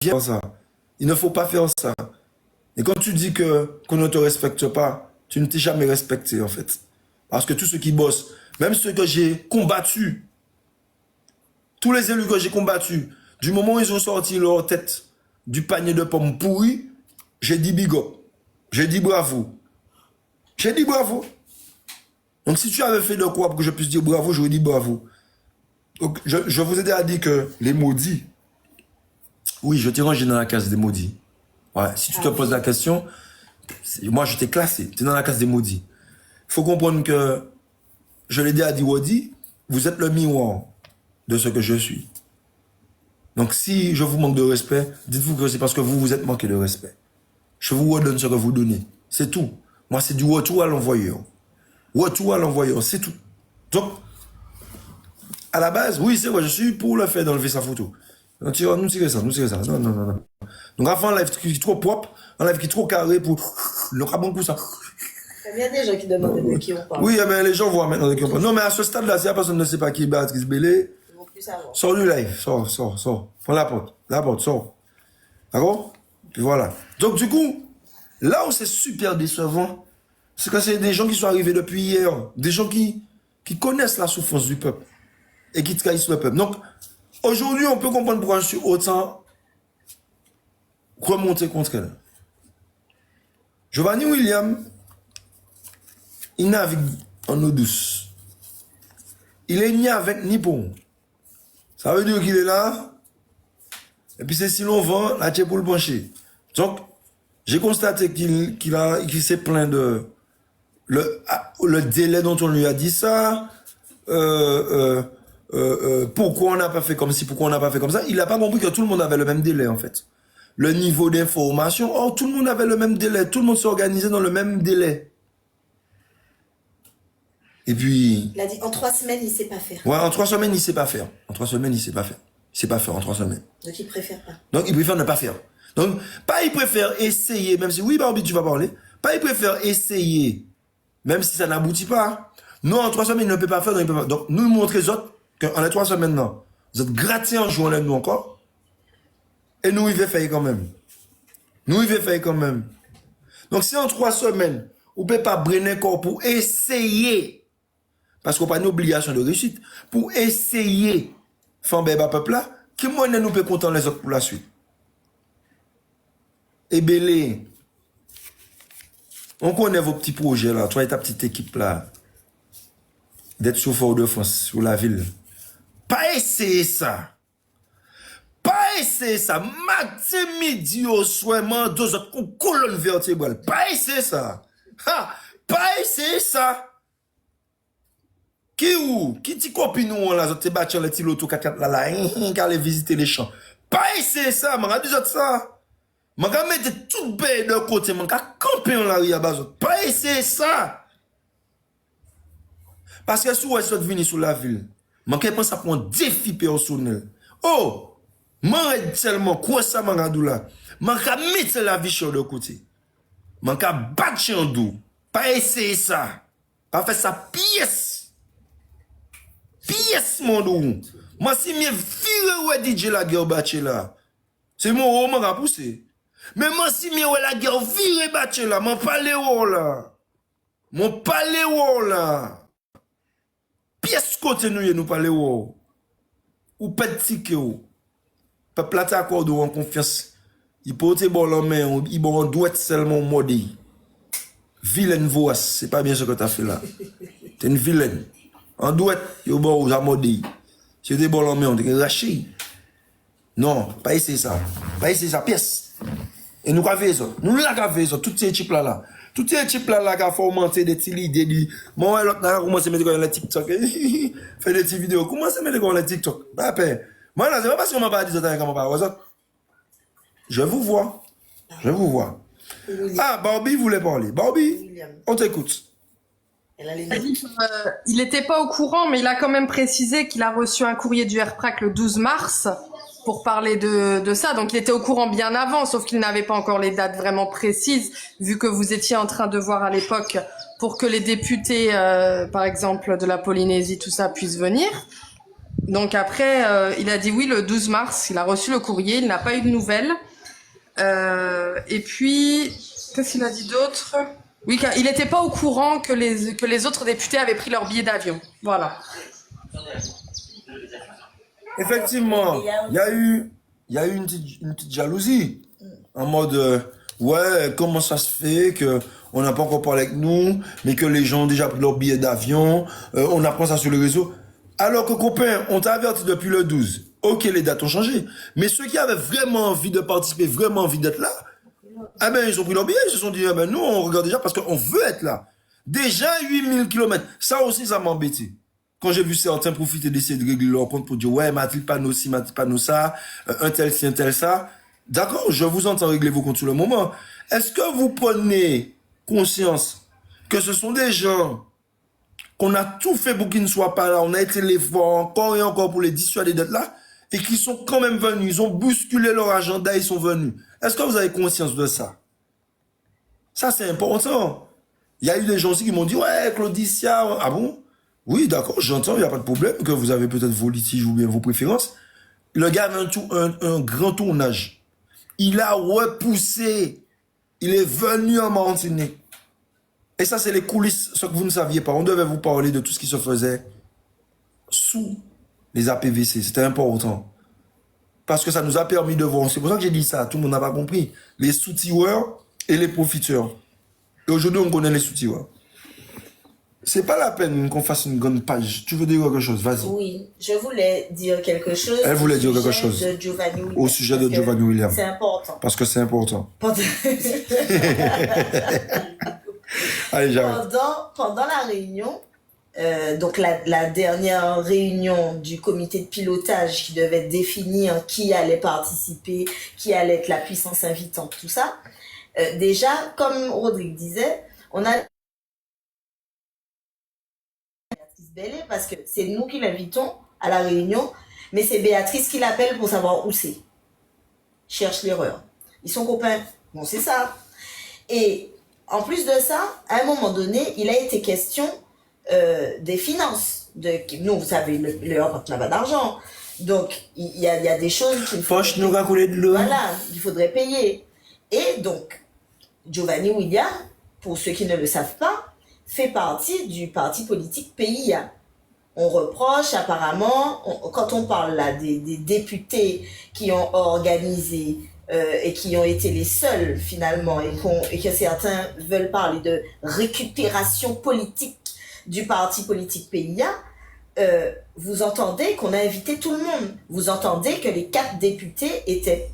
faire ça. Il ne faut pas faire ça. Et quand tu dis qu'on ne te respecte pas, tu ne t'es jamais respecté, en fait. Parce que tous ceux qui bossent, même ceux que j'ai combattus, tous les élus que j'ai combattus, du moment où ils ont sorti leur tête du panier de pommes pourries, j'ai dit big up. J'ai dit bravo. J'ai dit bravo. Donc si tu avais fait de quoi pour que je puisse dire bravo, j'aurais dit bravo. Donc je vous ai déjà dit que les maudits, oui, je t'ai rangé dans la case des maudits. Ouais, si tu te poses la question, moi je t'ai classé, tu es dans la case des maudits. Il faut comprendre que, je l'ai dit à Diwodi, vous êtes le miroir de ce que je suis. Donc si je vous manque de respect, dites-vous que c'est parce que vous vous êtes manqué de respect. Je vous redonne ce que vous donnez. C'est tout. Moi, c'est du retour à l'envoyeur. Retour à l'envoyeur, c'est tout. Donc, à la base, oui, c'est vrai, je suis pour le fait d'enlever sa photo. Nous tirer ça. Non, non, non, non. Donc, avant, un live qui est trop propre, un live qui est trop carré pour le rabon pour ça. Il y a des gens qui demandent de qui on parle. Oui, mais les gens voient maintenant de qui on parle. Non, mais à ce stade-là, si la personne ne sait pas qui est Béatrice Bélé, sors du live, sors. Prends la porte, sors. D'accord? Puis voilà. Donc, du coup, là où c'est super décevant, c'est que c'est des gens qui sont arrivés depuis hier, des gens qui connaissent la souffrance du peuple et qui trahissent le peuple. Donc, aujourd'hui, on peut comprendre pourquoi je suis autant remonté contre elle. Giovanni Williams, il navigue en eau douce. Il est ni avec ni pour. Ça veut dire qu'il est là, et puis c'est si l'on vend, la tête pour le pencher. Donc, j'ai constaté qu'il s'est plaint de le délai dont on lui a dit ça, pourquoi on n'a pas fait comme ci, pourquoi on n'a pas fait comme ça. Il n'a pas compris que tout le monde avait le même délai, en fait. Le niveau d'information, tout le monde avait le même délai, tout le monde s'organisait dans le même délai. Et puis... Il a dit, en 3 semaines, il ne sait pas faire. Ouais, en 3 semaines, il ne sait pas faire. En 3 semaines, il ne sait pas faire. Il ne sait pas faire en 3 semaines. Donc, il préfère pas. Donc, il préfère ne pas faire. Donc, pas il préfère essayer, même si, oui, Barbie, tu vas parler. Pas il préfère essayer, même si ça n'aboutit pas. Non, en 3 semaines, il ne peut pas faire, donc il peut pas. Donc, nous montrer les autres qu'en les 3 semaines, non. Vous êtes grattés en jouant là, nous encore. Et nous, il va faire quand même. Nous, il va faire quand même. Donc, si en 3 semaines, on ne peut pas brainer corps pour essayer, parce qu'on n'a pas une obligation de réussite, pour essayer, faire un peuple là, qui moi, nous peut content les autres pour la suite. Et Bélé, on connaît vos petits projets là, toi et ta petite équipe là, d'être sur Fort-de-France, sur la ville. Pas essayer ça. Pas essayer ça. Matin, midi, au soir, deux autres colonne vertébrale. Pas essayer ça. Ha! Pas essayer ça. Qui t'y copine ou là, t'es battu le petit loto 4 là, qui allait visiter les champs. Pas essayer ça, man, a dit ça. Man, ka mette tout bête de côté, man, ka camper en la rue à bas. Pas essayer ça. Parce que si vous êtes venu sur la ville, man, ka pense à prendre un défi personnel. Oh, man, tellement, quoi ça, man, a dit là. Man, ka mette la vie sur de côté. Man, ka battre en dos. Pas essayer ça. Pas faire ça pièce. Pièce, mon dos. Moi, si je vire ouais DJ la guerre batche là, c'est mon roman qui a poussé. Mais moi, si je ouais la guerre vire batche là, mon palais là. Mon palais là. Pièce côté nous palais ou petit que ou. Peuple là t'accorde en confiance. Il peut te bon la main, il bon doit seulement modé. Vilaine voix, c'est pas bien ce que tu as fait là. T'es une vilaine. En douette, yo bon aux amodis. Si tu es bon en main, on te raché. Non, pas essayer ça. Pas essayer ça, pièce. Et nous avons ça. Nous l'avons fait ça. Toutes ces types là. Toutes ces types là qui ont fomenté des petites idées. Moi, l'autre là, comment se mettre dans les TikTok. Fait des petites vidéos. Comment se mettre dans les TikTok. Pas peur. Moi, là, c'est pas parce qu'on m'a pas dit ça comment pas. Je vous vois. Je vous vois. Ah, Barbie voulait parler. Barbie, on t'écoute. Il n'était pas au courant, mais il a quand même précisé qu'il a reçu un courrier du RPRAC le 12 mars pour parler de ça. Donc il était au courant bien avant, sauf qu'il n'avait pas encore les dates vraiment précises, vu que vous étiez en train de voir à l'époque pour que les députés, par exemple, de la Polynésie, tout ça, puissent venir. Donc après, il a dit oui le 12 mars, il a reçu le courrier, il n'a pas eu de nouvelles. Et puis, qu'est-ce qu'il a dit d'autre? Oui, il n'était pas au courant que les autres députés avaient pris leur billet d'avion. Voilà. Effectivement, il y a eu une petite jalousie. En mode, ouais, comment ça se fait que on n'a pas encore parlé avec nous, mais que les gens ont déjà pris leur billet d'avion, on apprend ça sur les réseaux. Alors que copain, on t'a averti depuis le 12. Ok, les dates ont changé. Mais ceux qui avaient vraiment envie de participer, vraiment envie d'être là, ah ben, ils ont pris leur billet, ils se sont dit, ah ben, nous, on regarde déjà parce qu'on veut être là. Déjà 8000 kilomètres. Ça aussi, ça m'a embêté. Quand j'ai vu certains profiter d'essayer de régler leur compte pour dire, ouais, m'a-t-il pas nous ci, m'a-t-il pas nous ça, un tel ci, un tel ça. D'accord, je vous entends régler vos comptes sur le moment. Est-ce que vous prenez conscience que ce sont des gens qu'on a tout fait pour qu'ils ne soient pas là, on a été les voir encore et encore pour les dissuader d'être là, et qui sont quand même venus, ils ont bousculé leur agenda, ils sont venus. Est-ce que vous avez conscience de ça? Ça, c'est important. Il y a eu des gens aussi qui m'ont dit, ouais, Claudicia, ah bon? Oui, d'accord, j'entends, il n'y a pas de problème, que vous avez peut-être vos litiges ou bien vos préférences. Le gars avait un grand tournage. Il a repoussé. Il est venu en Martinique. Et ça, c'est les coulisses, ce que vous ne saviez pas. On devait vous parler de tout ce qui se faisait sous les APVC. C'était important. Parce que ça nous a permis de voir. C'est pour ça que j'ai dit ça. Tout le monde n'a pas compris. Les sous-tireurs et les profiteurs. Et aujourd'hui, on connaît les sous-tireurs. C'est pas la peine qu'on fasse une grande page. Tu veux dire quelque chose? Vas-y. Oui, je voulais dire quelque chose. Elle voulait dire quelque chose. De Giovanni Williams, au sujet de Giovanni Williams. C'est important. Parce que c'est important. Allez, j'arrête. Pendant la réunion, donc la dernière réunion du comité de pilotage qui devait définir qui allait participer, qui allait être la puissance invitante, tout ça. Déjà, comme Rodrigue disait, on a Béatrice Bellé parce que c'est nous qui l'invitons à la réunion, mais c'est Béatrice qui l'appelle pour savoir où c'est. Cherche l'erreur. Ils sont copains. Bon, c'est ça. Et en plus de ça, à un moment donné, il a été question des finances. Nous, vous savez, l'Europe n'a pas d'argent. Donc, il y a des choses qu'il faut... Poche nous a coulé de l'eau. Voilà, il faudrait payer. Et donc, Giovanni Williams, pour ceux qui ne le savent pas, fait partie du parti politique PIA. On reproche apparemment, quand on parle là des députés qui ont organisé et qui ont été les seuls finalement et que certains veulent parler de récupération politique du parti politique PIA, vous entendez qu'on a invité tout le monde. Vous entendez que les 4 députés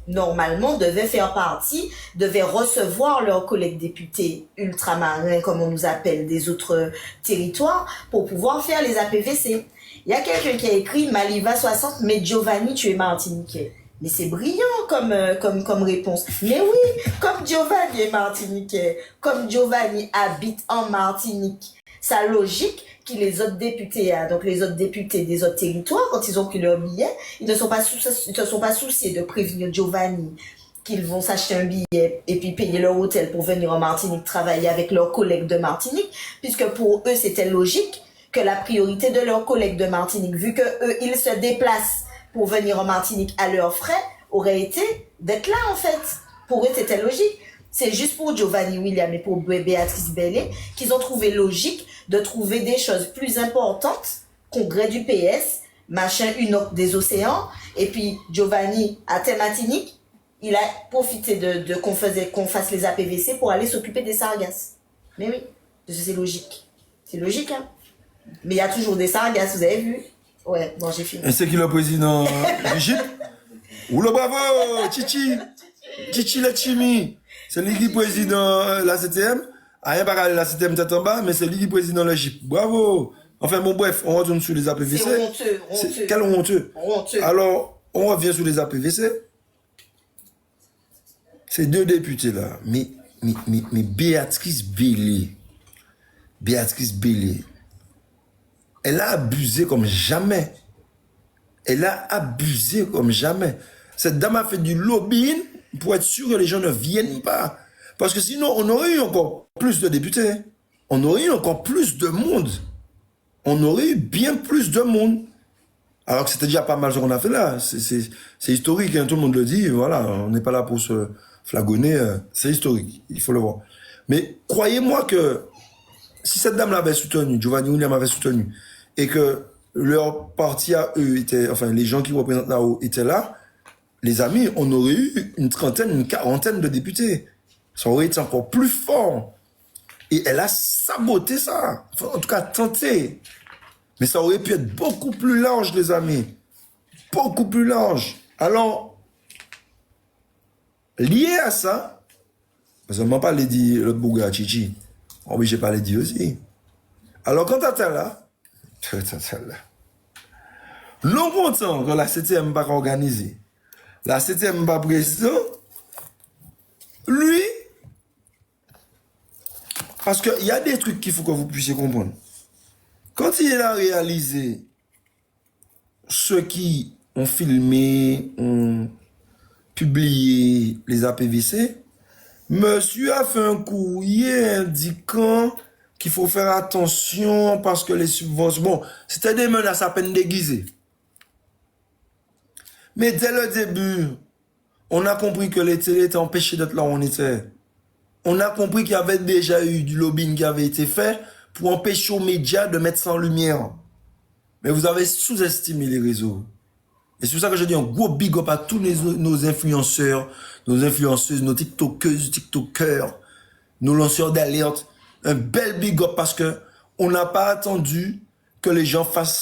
devaient faire partie, devaient recevoir leurs collègues députés ultramarins, comme on nous appelle, des autres territoires, pour pouvoir faire les APVC. Il y a quelqu'un qui a écrit Maliva 60, mais Giovanni, tu es martiniquais. Mais c'est brillant comme réponse. Mais oui, comme Giovanni est martiniquais, comme Giovanni habite en Martinique, sa logique qui les autres députés, donc les autres députés des autres territoires, quand ils ont pris leur billet, ils ne se sont pas souciés de prévenir Giovanni qu'ils vont s'acheter un billet et puis payer leur hôtel pour venir en Martinique travailler avec leurs collègues de Martinique, puisque pour eux c'était logique que la priorité de leurs collègues de Martinique, vu que eux ils se déplacent pour venir en Martinique à leurs frais, aurait été d'être là en fait. Pour eux c'était logique. C'est juste pour Giovanni Williams et pour Béatrice Bellé qu'ils ont trouvé logique de trouver des choses plus importantes, congrès du PS, machin UNOC des océans, et puis Giovanni à Martinique, il a profité qu'on fasse les APVC pour aller s'occuper des sargasses. Mais oui, c'est logique. C'est logique, hein. Mais il y a toujours des sargasses, vous avez vu? Ouais, bon, j'ai fini. Et c'est qui le président d'Égypte? Oula, bravo, Chichi! Chichi la Chimi! C'est lui qui est président la CTM. Rien pas la CTM tête en bas, mais c'est lui qui est président de l'Égypte. Bravo! Enfin, bon, bref, on retourne sur les APVC. C'est honteux. Quel honteux. Alors, on revient sur les APVC. Ces 2 députés là, mais Béatrice Bellé, elle a abusé comme jamais. Cette dame a fait du lobbying pour être sûr que les gens ne viennent pas. Parce que sinon, on aurait eu encore plus de députés. On aurait eu encore plus de monde. On aurait eu bien plus de monde. Alors que c'était déjà pas mal ce qu'on a fait là. C'est historique, hein, tout le monde le dit. Voilà, on n'est pas là pour se flagonner. C'est historique, il faut le voir. Mais croyez-moi que si cette dame l'avait soutenu, Giovanni William avait soutenu, et que leur parti à eux était, enfin les gens qui représentent là-haut étaient là, les amis, on aurait eu une trentaine, une quarantaine de députés. Ça aurait été encore plus fort. Et elle a saboté ça. Enfin, en tout cas, tenté. Mais ça aurait pu être beaucoup plus large, les amis. Beaucoup plus large. Alors, lié à ça, parce que je ne pas les dit l'autre bouga Chichi. Oh oui, j'ai pas les dit aussi. Alors, quand t'as là, longtemps que la 7e pas organisée, la 7e pas président, lui, parce qu'il y a des trucs qu'il faut que vous puissiez comprendre. Quand il a réalisé ceux qui ont filmé, ont publié les APVC, monsieur a fait un courrier indiquant qu'il faut faire attention parce que les subventions... Bon, c'était des menaces à peine déguisées. Mais dès le début, on a compris que les télés étaient empêchées d'être là où on était. On a compris qu'il y avait déjà eu du lobbying qui avait été fait pour empêcher aux médias de mettre ça en lumière. Mais vous avez sous-estimé les réseaux. Et c'est pour ça que je dis un gros big up à tous nos influenceurs, nos influenceuses, nos tiktokeuses, tiktokers, nos lanceurs d'alerte. Un bel big up parce que on n'a pas attendu que les gens fassent